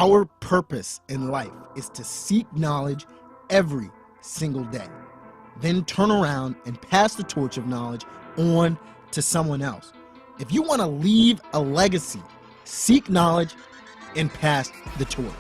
Our purpose in life is to seek knowledge every single day, then turn around and pass the torch of knowledge on to someone else. If you want to leave a legacy, seek knowledge and pass the torch.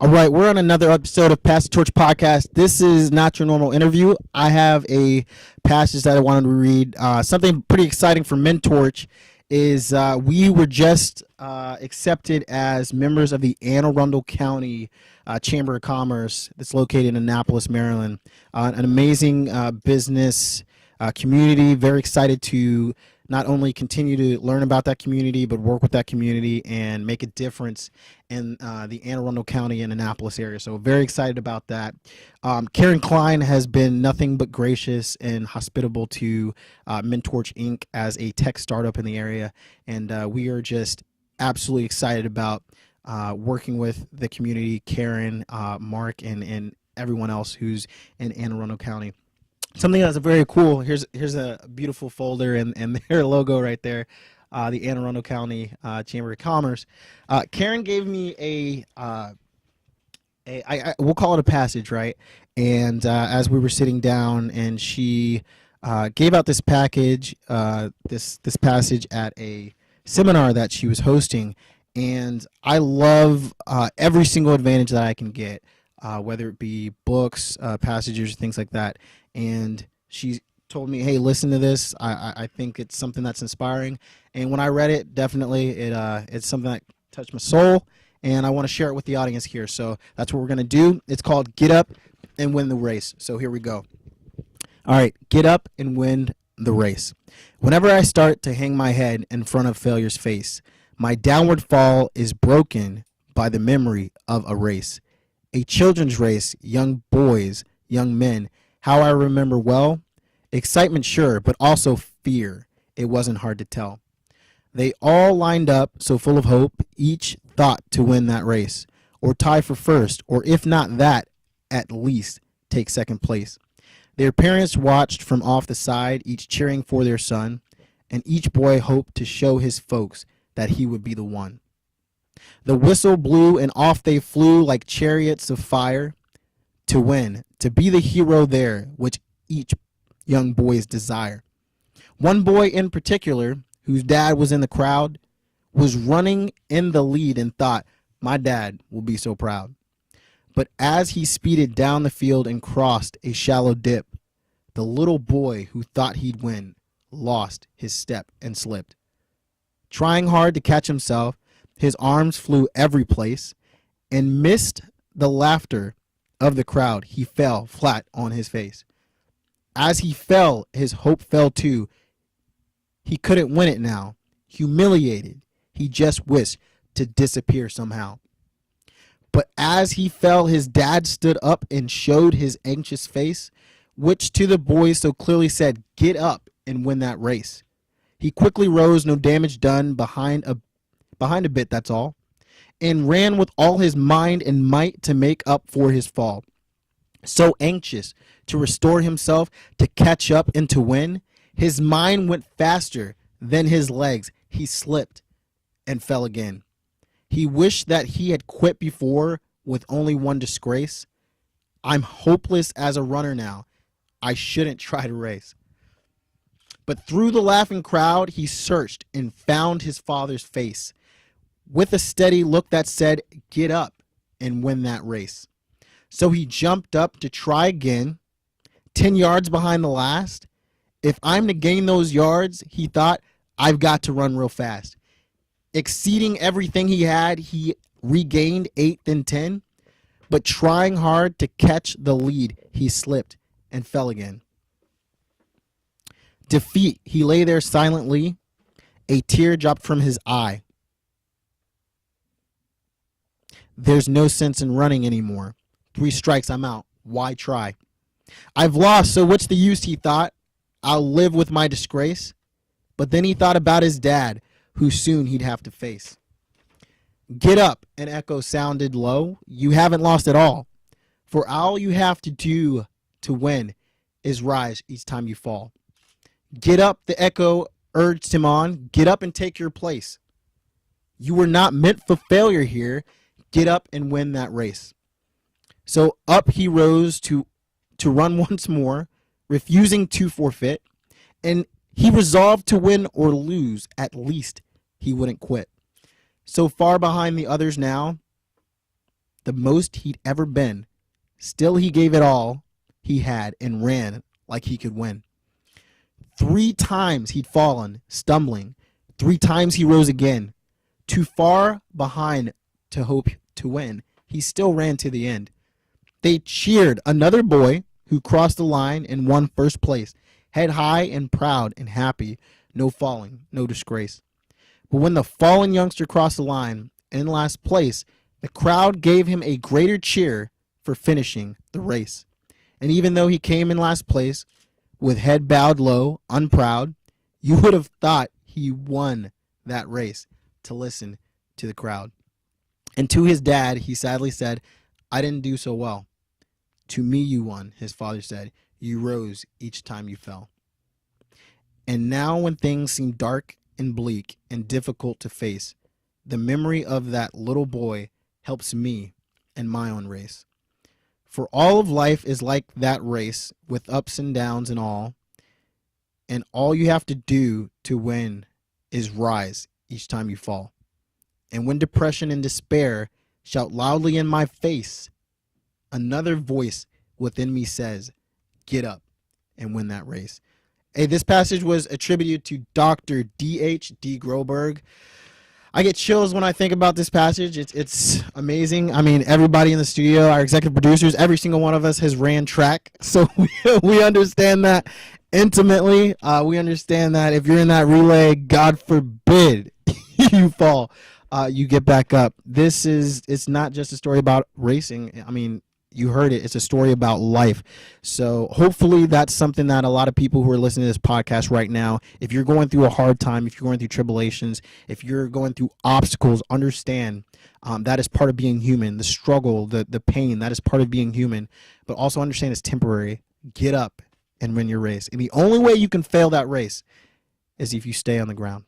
All right, we're on another episode of Pass the Torch Podcast. This is not your normal interview. I have a passage that I wanted to read. Something pretty exciting for MenTorch is we were just accepted as members of the Anne Arundel County Chamber of Commerce that's located in Annapolis, Maryland. An amazing business community. Very excited to not only continue to learn about that community, but work with that community and make a difference in the Anne Arundel County and Annapolis area. So very excited about that. Karen Klein has been nothing but gracious and hospitable to MenTorch Inc. as a tech startup in the area. And we are just absolutely excited about working with the community, Karen, Mark, and everyone else who's in Anne Arundel County. Something that's very cool. Here's a beautiful folder and their logo right there, the Anne Arundel County Chamber of Commerce. Karen gave me we'll call it a passage, right? And as we were sitting down, and she gave out this package, this passage at a seminar that she was hosting, and I love every single advantage that I can get, whether it be books, passages, things like that. And she told me, hey, listen to this. I think it's something that's inspiring. And when I read it, definitely it's something that touched my soul, and I want to share it with the audience here. So that's what we're going to do. It's called Get Up and Win the Race. So here we go. All right, get up and win the race. Whenever I start to hang my head in front of failure's face, my downward fall is broken by the memory of a race. A children's race, young boys, young men, how I remember well, excitement sure, but also fear. It wasn't hard to tell. They all lined up, so full of hope, each thought to win that race, or tie for first, or if not that, at least take second place. Their parents watched from off the side, each cheering for their son, and each boy hoped to show his folks that he would be the one. The whistle blew, and off they flew like chariots of fire, to win, to be the hero there, which each young boy's desire. One boy in particular, whose dad was in the crowd, was running in the lead and thought, my dad will be so proud. But as he speeded down the field and crossed a shallow dip, the little boy who thought he'd win lost his step and slipped. Trying hard to catch himself, his arms flew every place, and missed the laughter of the crowd. He fell flat on his face. As he fell, his hope fell too. He couldn't win it now. Humiliated, he just wished to disappear somehow. But as he fell, his dad stood up and showed his anxious face, which to the boys so clearly said, get up and win that race. He quickly rose, no damage done, behind a bit, that's all, and ran with all his mind and might to make up for his fall. So anxious to restore himself, to catch up and to win, his mind went faster than his legs. He slipped and fell again. He wished that he had quit before with only one disgrace. I'm hopeless as a runner now. I shouldn't try to race. But through the laughing crowd, he searched and found his father's face, with a steady look that said, get up and win that race. So he jumped up to try again, 10 yards behind the last. If I'm to gain those yards, he thought, I've got to run real fast. Exceeding everything he had, he regained 8th and 10, but trying hard to catch the lead, he slipped and fell again. Defeat, he lay there silently, a tear dropped from his eye. There's no sense in running anymore. 3 strikes, I'm out. Why try? I've lost, so what's the use, he thought. I'll live with my disgrace. But then he thought about his dad, who soon he'd have to face. Get up, an echo sounded low. You haven't lost at all. For all you have to do to win is rise each time you fall. Get up, the echo urged him on. Get up and take your place. You were not meant for failure here. Get up and win that race. So up he rose to run once more, refusing to forfeit, and he resolved to win or lose. At least he wouldn't quit. So far behind the others now, the most he'd ever been, still he gave it all he had and ran like he could win. 3 times he'd fallen, stumbling. 3 times he rose again. Too far behind to hope to win, he still ran to the end. They cheered another boy who crossed the line and won first place, head high and proud and happy, no falling, no disgrace. But when the fallen youngster crossed the line in last place, the crowd gave him a greater cheer for finishing the race. And even though he came in last place, with head bowed low, unproud, you would have thought he won that race to listen to the crowd. And to his dad, he sadly said, I didn't do so well. To me you won, his father said. You rose each time you fell. And now when things seem dark and bleak and difficult to face, the memory of that little boy helps me in my own race. For all of life is like that race with ups and downs and all you have to do to win is rise each time you fall. And when depression and despair shout loudly in my face, another voice within me says, get up and win that race. Hey, this passage was attributed to Dr. D.H.D. Groberg. I get chills when I think about this passage. It's amazing. I mean, everybody in the studio, our executive producers, every single one of us has ran track. So we understand that intimately. We understand that if you're in that relay, God forbid you fall, you get back up. It's not just a story about racing. I mean, you heard it. It's a story about life. So hopefully that's something that a lot of people who are listening to this podcast right now, if you're going through a hard time, if you're going through tribulations, if you're going through obstacles, understand that is part of being human. The struggle, the pain, that is part of being human. But also understand it's temporary. Get up and win your race. And the only way you can fail that race is if you stay on the ground.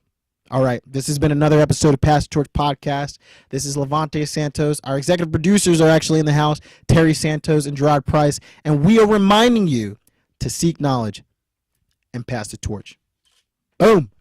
All right, this has been another episode of Pass the Torch Podcast. This is Lavontay Santos. Our executive producers are actually in the house, Terry Santos and Gerard Price, and we are reminding you to seek knowledge and pass the torch. Boom.